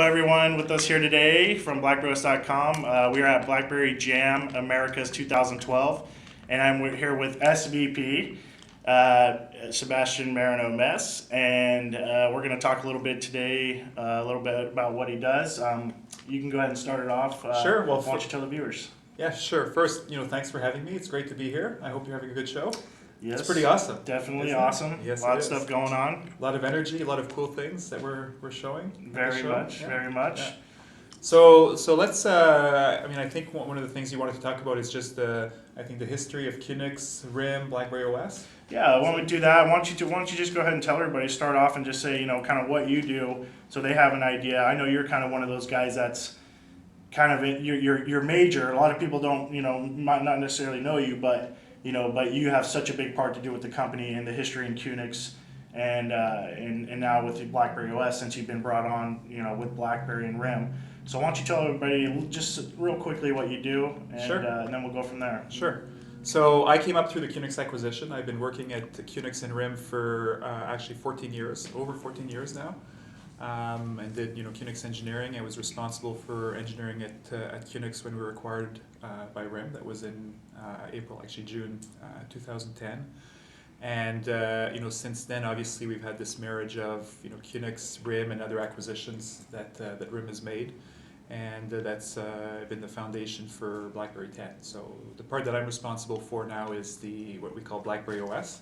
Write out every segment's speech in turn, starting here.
Hello everyone with us here today from BlackBerryOS.com. We are at BlackBerry Jam Americas 2012, and I'm here with SVP Sebastien Marineau, and we're going to talk a little bit today, a little bit about what he does. You can go ahead and start it off. Sure. Well, why don't you tell the viewers? Yeah, sure. First, thanks for having me. It's great to be here. I hope you're having a good show. Yes, it's pretty awesome. Definitely awesome. Yes, a lot of stuff going on. A lot of energy, a lot of cool things that we're showing. Very much. Yeah. So let's. I think one of the things you wanted to talk about is just the history of QNX, RIM, BlackBerryOS. Yeah, when we do that, why don't you just go ahead and tell everybody, start off and just say, kind of what you do, so they have an idea. I know you're kind of one of those guys that's kind of you're major. A lot of people don't, might not necessarily know you, but you have such a big part to do with the company and the history in QNX, and now with the BlackBerryOS, since you've been brought on, with BlackBerry and RIM. So why don't you tell everybody just real quickly what you do, and, Sure. And then we'll go from there. Sure. So I came up through the QNX acquisition. I've been working at QNX and RIM for actually 14 years, over 14 years now, and did QNX engineering. I was responsible for engineering at QNX when we were acquired by RIM. That was in June 2010. And since then, obviously, we've had this marriage of QNX, RIM, and other acquisitions that RIM has made, and that's been the foundation for BlackBerry 10. So the part that I'm responsible for now is what we call BlackBerryOS.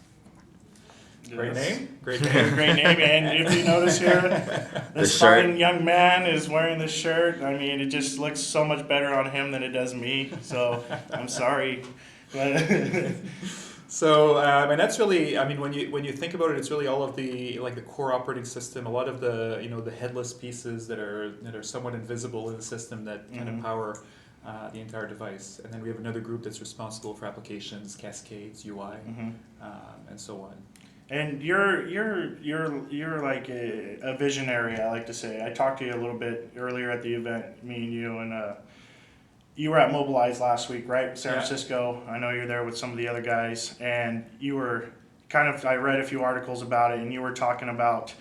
Great name. Great name. And if you notice here, this fine young man is wearing this shirt. I mean, it just looks so much better on him than it does me. So I'm sorry. So and that's really, when you think about it, it's really all of the core operating system, a lot of the the headless pieces that are somewhat invisible in the system that kind of power the entire device. And then we have another group that's responsible for applications, cascades, UI, and so on. And you're like a visionary, I like to say. I talked to you a little bit earlier at the event, me and you, and you were at Mobilize last week, right? San Francisco. I know you're there with some of the other guys, and you were I read a few articles about it, and you were talking about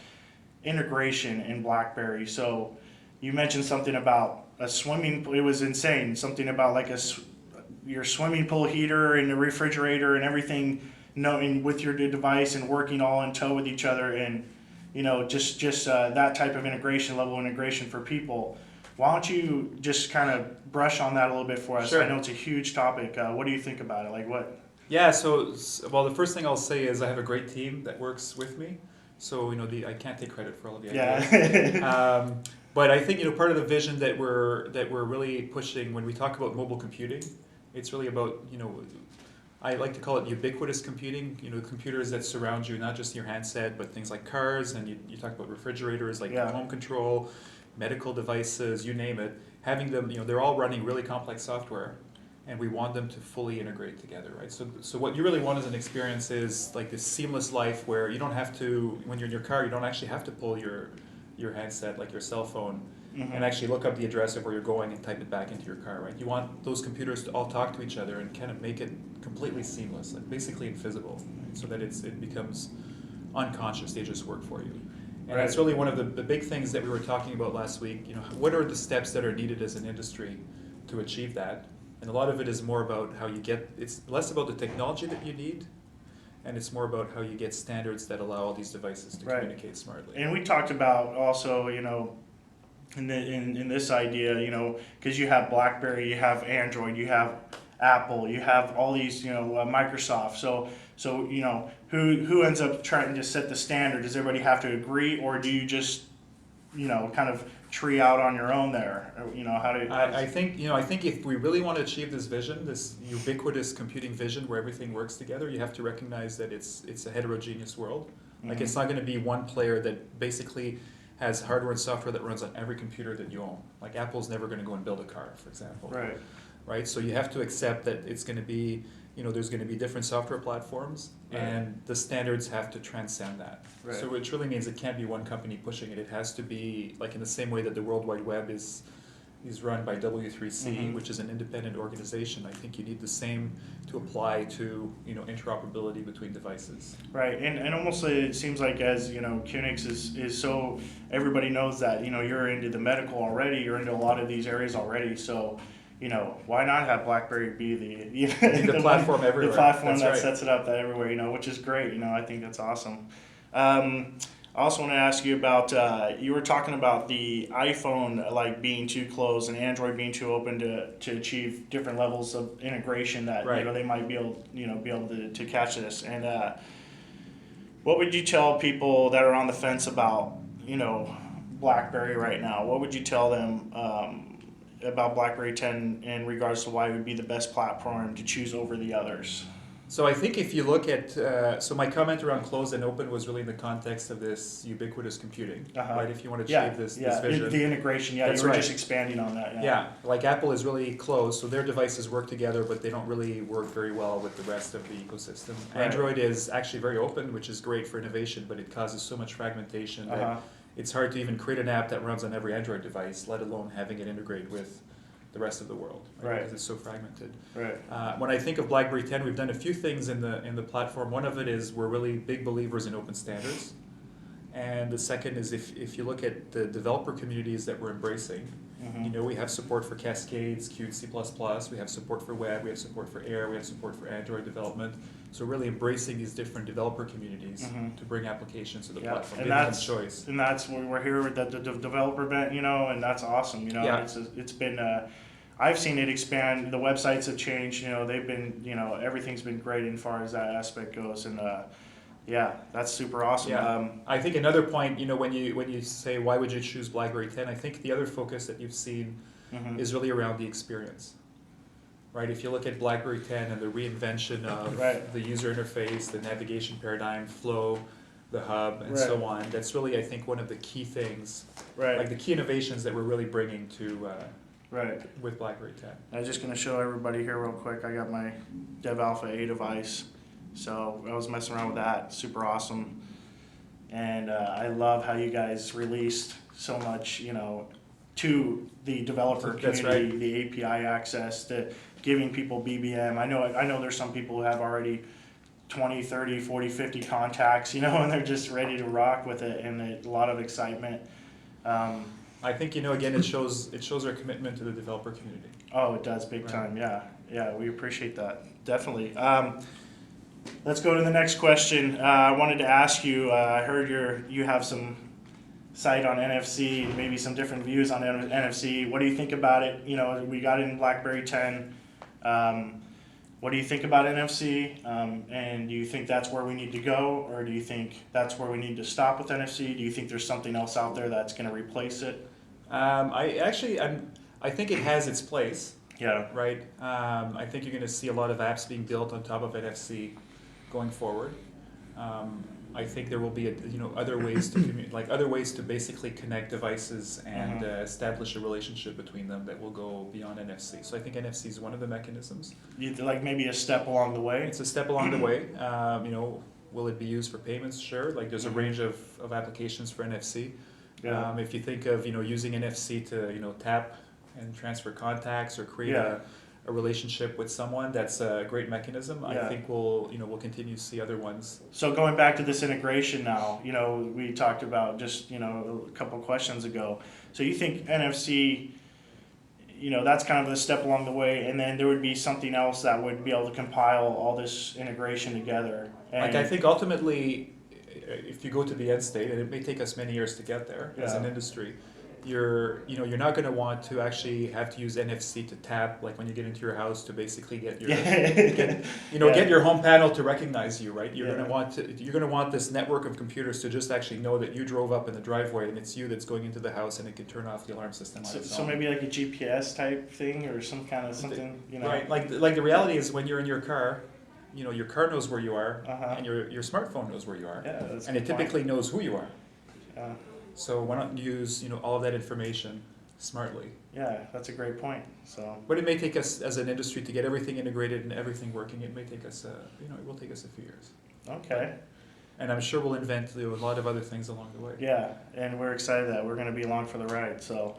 integration in BlackBerry. So you mentioned something about a swimming pool. It was insane. Something about like your swimming pool heater and the refrigerator and everything, with your device and working all in tow with each other, and just that type of level integration for people. Why don't you just kind of brush on that a little bit for us? Sure. I know it's a huge topic. What do you think about it? Like what? Yeah. Well, the first thing I'll say is I have a great team that works with me. So I can't take credit for all of the ideas. Yeah. But I think part of the vision that we're really pushing when we talk about mobile computing, it's really about I like to call it ubiquitous computing, computers that surround you, not just your handset, but things like cars, and you talk about refrigerators, like home control, medical devices, you name it. Having them, they're all running really complex software, and we want them to fully integrate together, right? So what you really want as an experience is like this seamless life where you don't have to, when you're in your car, you don't actually have to pull your handset, like your cell phone, and actually look up the address of where you're going and type it back into your car, right? You want those computers to all talk to each other and kind of make it completely seamless, like basically invisible, right? So that it becomes unconscious. They just work for you. And that's really one of the big things that we were talking about last week. What are the steps that are needed as an industry to achieve that? And a lot of it is more about how you it's less about the technology that you need, and it's more about how you get standards that allow all these devices to communicate smartly. And we talked about also, in this idea, because you have BlackBerry, you have Android, you have Apple, you have all these, Microsoft. So who ends up trying to set the standard? Does everybody have to agree, or do you just, kind of tree out on your own there? How do I think if we really want to achieve this vision, this ubiquitous computing vision where everything works together, you have to recognize that it's a heterogeneous world. Like it's not going to be one player that basically has hardware and software that runs on every computer that you own. Like Apple's never going to go and build a car, for example. Right. So you have to accept that it's going to be, there's going to be different software platforms, and the standards have to transcend that. So which really means it can't be one company pushing it. It has to be like in the same way that the World Wide Web is is run by W3C, which is an independent organization. I think you need the same to apply to interoperability between devices. Right, and almost it seems like as QNX is so everybody knows that you're into the medical already, you're into a lot of these areas already, so why not have BlackBerry be the platform everywhere? The platform That's that right. sets it up that everywhere, which is great. I think that's awesome. I also want to ask you about you were talking about the iPhone like being too closed and Android being too open to achieve different levels of integration that Right. they might be able to catch this. And what would you tell people that are on the fence about BlackBerry right now? What would you tell them about BlackBerry 10 in regards to why it would be the best platform to choose over the others? So I think if you look at, so my comment around closed and open was really in the context of this ubiquitous computing, right? If you want to achieve this vision. The integration, That's you were right. just expanding on that. Yeah, like Apple is really closed, so their devices work together, but they don't really work very well with the rest of the ecosystem. Right. Android is actually very open, which is great for innovation, but it causes so much fragmentation that it's hard to even create an app that runs on every Android device, let alone having it integrate with the rest of the world, right? Because it's so fragmented. Right. When I think of BlackBerry 10, we've done a few things in the platform. One of it is we're really big believers in open standards. And the second is if you look at the developer communities that we're embracing, we have support for Cascades, Qt, C++, we have support for web, we have support for Air, we have support for Android development. So really embracing these different developer communities to bring applications to the platform, and giving them that's choice. And that's when we're here with the developer event, and that's awesome. It's been. I've seen it expand. The websites have changed. They've been. Everything's been great as far as that aspect goes, and that's super awesome. Yeah. I think another point, when you say why would you choose BlackBerry 10, I think the other focus that you've seen is really around the experience. Right, if you look at BlackBerry 10 and the reinvention of the user interface, the navigation paradigm, flow, the hub, and so on, that's really, I think, one of the key things, like the key innovations that we're really bringing to with BlackBerry 10. I'm just going to show everybody here real quick. I got my Dev Alpha A device, so I was messing around with that. Super awesome, and I love how you guys released so much, to the developer community, the API access, the giving people BBM. I know there's some people who have already 20, 30, 40, 50 contacts, and they're just ready to rock with it, and a lot of excitement. I think, again, it shows our commitment to the developer community. Oh, it does, big time, yeah, we appreciate that, definitely. Let's go to the next question. I wanted to ask you, I heard you have some sight on NFC, maybe some different views on NFC. What do you think about it? We got it in BlackBerry 10. What do you think about NFC? And do you think that's where we need to go, or do you think that's where we need to stop with NFC? Do you think there's something else out there that's going to replace it? I think it has its place. Yeah. Right. I think you're going to see a lot of apps being built on top of NFC going forward. I think there will be other ways to other ways to basically connect devices and establish a relationship between them that will go beyond NFC. So I think NFC is one of the mechanisms. Like maybe a step along the way. It's a step along the way. Will it be used for payments? Sure. Like there's a range of applications for NFC. Yeah. If you think of using NFC to tap and transfer contacts or create a relationship with someone, that's a great mechanism. I think we'll continue to see other ones. So going back to this integration now, we talked about just a couple questions ago. So you think NFC, that's kind of a step along the way, and then there would be something else that would be able to compile all this integration together. And I think ultimately, if you go to the end state, and it may take us many years to get there as an industry, you're not going to want to actually have to use NFC to tap, like when you get into your house, to basically get your get your home panel to recognize you, right? You're going to want this network of computers to just actually know that you drove up in the driveway and it's you that's going into the house, and it can turn off the alarm system on its own. So maybe like a GPS type thing or some kind of something, Right, like the reality is when you're in your car, your car knows where you are, and your smartphone knows where you are, and it typically knows who you are. So why not use all of that information smartly? Yeah, that's a great point. So, but it may take us as an industry to get everything integrated and everything working. It may take us, it will take us a few years. Okay. And I'm sure we'll invent a lot of other things along the way. Yeah, and we're excited that we're going to be along for the ride. So,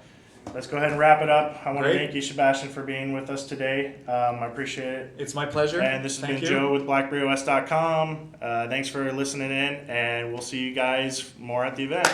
let's go ahead and wrap it up. I want to Great. thank you, Sebastien, for being with us today. I appreciate it. It's my pleasure. And this has Thank been you. Joe with BlackBerryOS.com. Thanks for listening in, and we'll see you guys more at the event.